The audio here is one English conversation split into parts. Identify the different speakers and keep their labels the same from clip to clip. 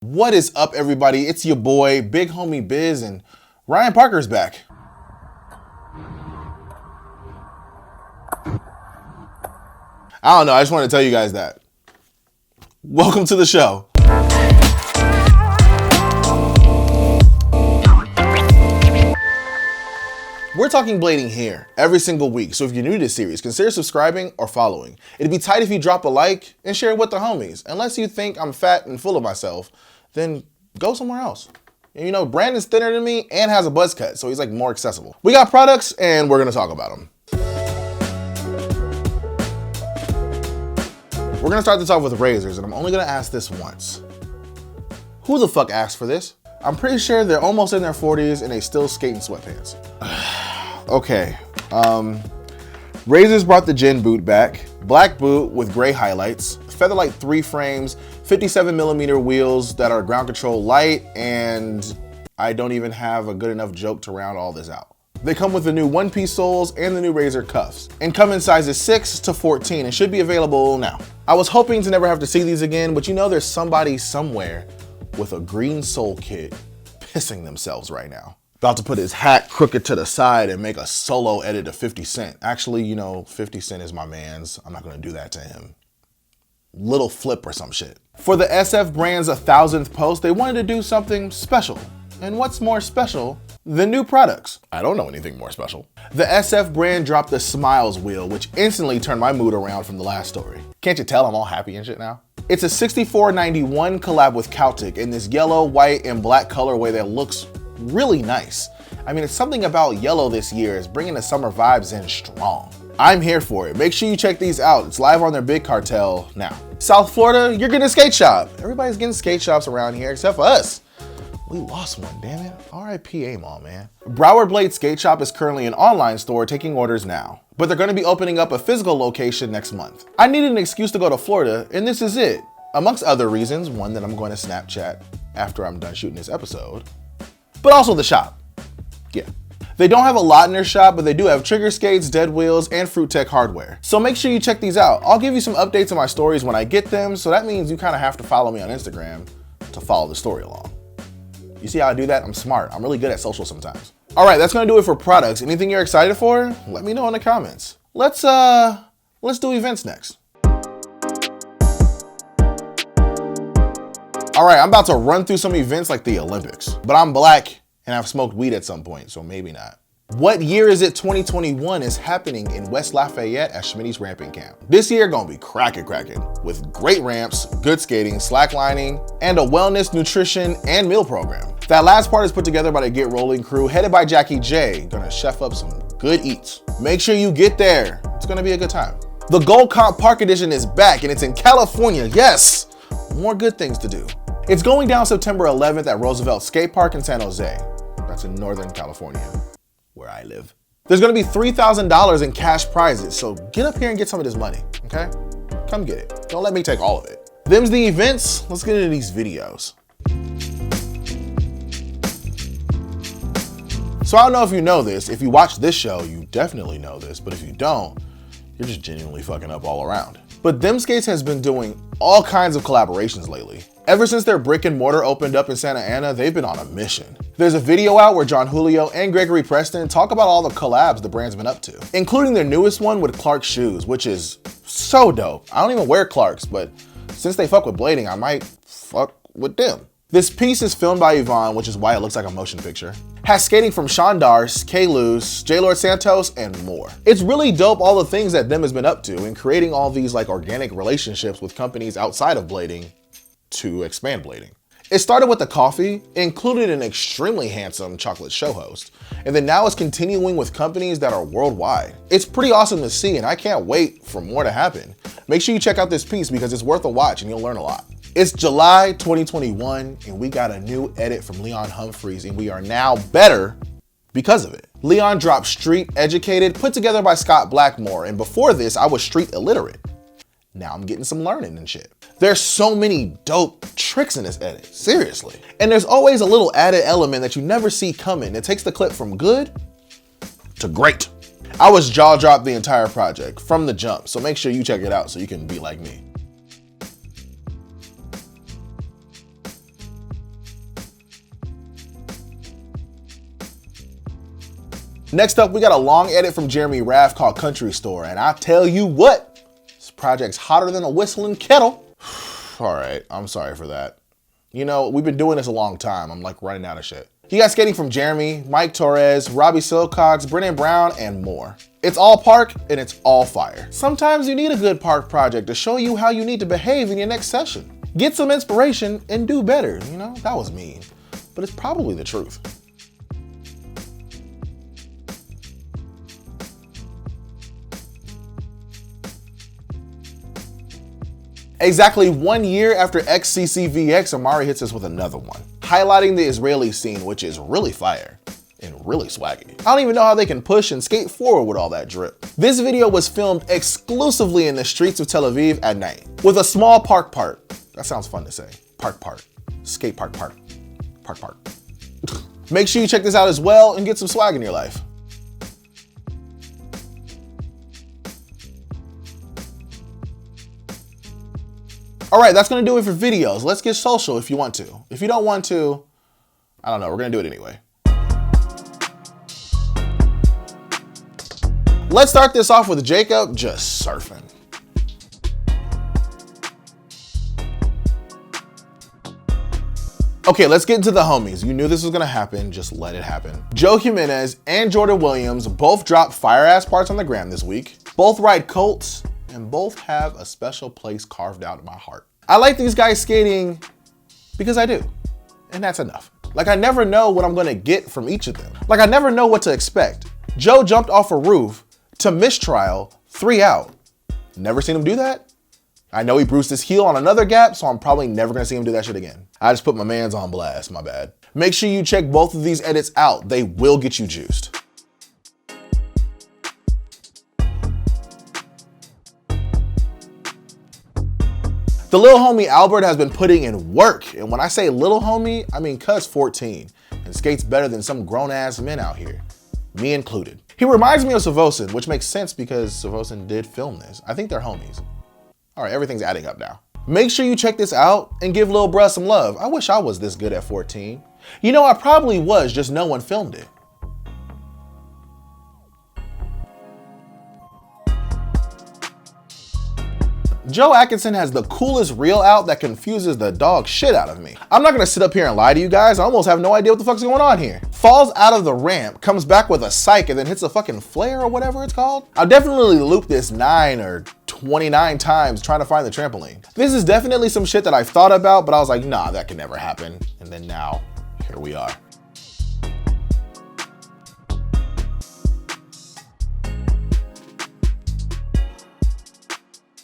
Speaker 1: What is up, everybody? It's your boy, Big Homie Biz, and Ryan Parker's back. I don't know, I just wanted to tell you guys that. Welcome to the show. We're talking blading here every single week, so if you're new to this series, consider subscribing or following. It'd be tight if you drop a like and share it with the homies. Unless you think I'm fat and full of myself, then go somewhere else. You know, Brandon's thinner than me and has a buzz cut, so he's like more accessible. We got products and we're gonna talk about them. We're gonna start this off with razors, and I'm only gonna ask this once. Who the fuck asked for this? I'm pretty sure they're almost in their 40s and they still skate in sweatpants. Okay, razors brought the Gen boot back. Black boot with gray highlights, Featherlight 3 frames, 57mm wheels that are ground control light, and I don't even have a good enough joke to round all this out. They come with the new one-piece soles and the new razor cuffs, and come in sizes 6 to 14 and should be available now. I was hoping to never have to see these again, but you know there's somebody somewhere with a green sole kit pissing themselves right now. About to put his hat crooked to the side and make a solo edit of 50 Cent. Actually, you know, 50 Cent is my man's. I'm not gonna do that to him. Little flip or some shit. For the SF brand's 1000th post, they wanted to do something special. And what's more special than new products? I don't know anything more special. The SF brand dropped the Smiles wheel, which instantly turned my mood around from the last story. Can't you tell I'm all happy and shit now? It's a 6491 collab with Celtic in this yellow, white, and black colorway that looks really nice. I mean, it's something about yellow this year is bringing the summer vibes in strong. I'm here for it. Make sure you check these out. It's live on their big cartel now. South Florida, you're getting a skate shop. Everybody's getting skate shops around here except for us. We lost one, damn it. R.I.P. A-Mall, man. Broward Blades Skate Shop is currently an online store taking orders now, but they're gonna be opening up a physical location next month. I needed an excuse to go to Florida, and this is it. Amongst other reasons, one that I'm going to Snapchat after I'm done shooting this episode, but also the shop. Yeah. They don't have a lot in their shop, but they do have trigger skates, dead wheels, and Fruit Tech hardware. So make sure you check these out. I'll give you some updates on my stories when I get them, so that means you kind of have to follow me on Instagram to follow the story along. You see how I do that? I'm smart. I'm really good at social sometimes. All right, that's gonna do it for products. Anything you're excited for? Let me know in the comments. Let's do events next. All right, I'm about to run through some events like the Olympics, but I'm black and I've smoked weed at some point, so maybe not. What year is it 2021 is happening in West Lafayette at Jimenez Ramping Camp? This year gonna be crackin' with great ramps, good skating, slacklining, and a wellness, nutrition, and meal program. That last part is put together by the Get Rolling crew, headed by Jackie J, gonna chef up some good eats. Make sure you get there. It's gonna be a good time. The Gold Comp Park Edition is back and it's in California, yes! More good things to do. It's going down September 11th at Roosevelt Skate Park in San Jose. That's in Northern California, where I live. There's gonna be $3,000 in cash prizes, so get up here and get some of this money, okay? Come get it. Don't let me take all of it. Them's the events. Let's get into these videos. So I don't know if you know this. If you watch this show, you definitely know this, but if you don't, you're just genuinely fucking up all around. But Them Skates has been doing all kinds of collaborations lately. Ever since their brick and mortar opened up in Santa Ana, they've been on a mission. There's a video out where John Julio and Gregory Preston talk about all the collabs the brand's been up to, including their newest one with Clark's shoes, which is so dope. I don't even wear Clark's, but since they fuck with blading, I might fuck with them. This piece is filmed by Yvonne, which is why it looks like a motion picture. Has skating from Sean Darce, K-Luz, J. Lord Santos, and more. It's really dope all the things that Them has been up to in creating all these like organic relationships with companies outside of blading to expand blading. It started with the coffee, included an extremely handsome chocolate show host, and then now it's continuing with companies that are worldwide. It's pretty awesome to see, and I can't wait for more to happen. Make sure you check out this piece because it's worth a watch and you'll learn a lot. It's July 2021, and we got a new edit from Leon Humphries, and we are now better because of it. Leon dropped Street Educated, put together by Scott Blackmore, and before this, I was street illiterate. Now I'm getting some learning and shit. There's so many dope tricks in this edit, seriously. And there's always a little added element that you never see coming. It takes the clip from good to great. I was jaw dropped the entire project from the jump, so make sure you check it out so you can be like me. Next up, we got a long edit from Jeremy Raff called Country Store, and I tell you what, this project's hotter than a whistling kettle. All right, I'm sorry for that. You know, we've been doing this a long time. I'm like running out of shit. You got skating from Jeremy, Mike Torres, Robbie Silcox, Brennan Brown, and more. It's all park and it's all fire. Sometimes you need a good park project to show you how you need to behave in your next session. Get some inspiration and do better. You know, that was mean, but it's probably the truth. Exactly 1 year after XCC TLVX, Amari hits us with another one, highlighting the Israeli scene, which is really fire and really swaggy. I don't even know how they can push and skate forward with all that drip. This video was filmed exclusively in the streets of Tel Aviv at night, with a small park part. That sounds fun to say. Park part. Skate park part. Park part. Make sure you check this out as well and get some swag in your life. All right, that's gonna do it for videos. Let's get social if you want to. If you don't want to, I don't know, we're gonna do it anyway. Let's start this off with Jacob just surfing. Okay, let's get into the homies. You knew this was gonna happen, just let it happen. Joe Jimenez and Jordan Williams both dropped fire-ass parts on the gram this week. Both ride Colts, and both have a special place carved out in my heart. I like these guys skating because I do, and that's enough. Like, I never know what I'm gonna get from each of them. Like, I never know what to expect. Joe jumped off a roof to mistrial, 3 out. Never seen him do that. I know he bruised his heel on another gap, so I'm probably never gonna see him do that shit again. I just put my mans on blast, my bad. Make sure you check both of these edits out. They will get you juiced. The little homie Albert has been putting in work. And when I say little homie, I mean cuz 14 and skates better than some grown ass men out here, me included. He reminds me of Savosin, which makes sense because Savosin did film this. I think they're homies. All right, everything's adding up now. Make sure you check this out and give Lil Bruh some love. I wish I was this good at 14. You know, I probably was, just no one filmed it. Joe Atkinson has the coolest reel out that confuses the dog shit out of me. I'm not gonna sit up here and lie to you guys. I almost have no idea what the fuck's going on here. Falls out of the ramp, comes back with a Sike, and then hits a fucking flare or whatever it's called. I've definitely looped this 9 or 29 times trying to find the trampoline. This is definitely some shit that I've thought about, but I was like, nah, that can never happen. And then now, here we are.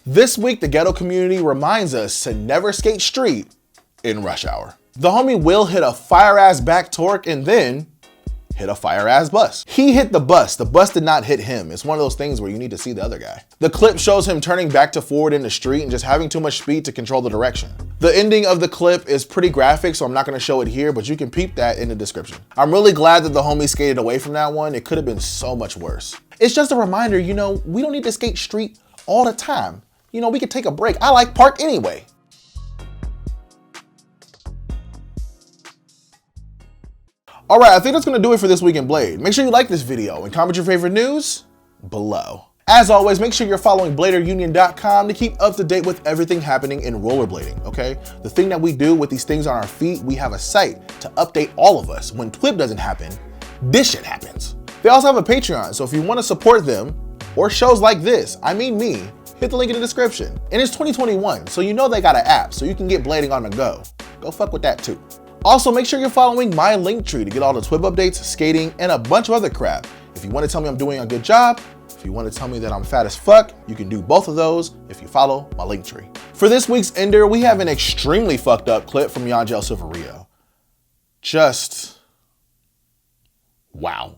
Speaker 1: This week, the ghetto community reminds us to never skate street in rush hour. The homie Will hit a fire-ass back torque and then hit a fire-ass bus. He hit the bus did not hit him. It's one of those things where you need to see the other guy. The clip shows him turning back to forward in the street and just having too much speed to control the direction. The ending of the clip is pretty graphic, so I'm not gonna show it here, but you can peep that in the description. I'm really glad that the homie skated away from that one. It could have been so much worse. It's just a reminder, you know, we don't need to skate street all the time. You know, we could take a break. I like park anyway. All right, I think that's gonna do it for this week in Blade. Make sure you like this video and comment your favorite news below. As always, make sure you're following BladerUnion.com to keep up to date with everything happening in rollerblading, okay? The thing that we do with these things on our feet, we have a site to update all of us. When TWIP doesn't happen, this shit happens. They also have a Patreon, so if you wanna support them or shows like this, I mean me, hit the link in the description. And it's 2021, so you know they got an app, so you can get blading on the go. Go fuck with that too. Also, make sure you're following my Linktree to get all the TWIP updates, skating, and a bunch of other crap. If you want to tell me I'm doing a good job, if you want to tell me that I'm fat as fuck, you can do both of those if you follow my Linktree. For this week's Ender, we have an extremely fucked up clip from Yandriel Silverio. Just, wow.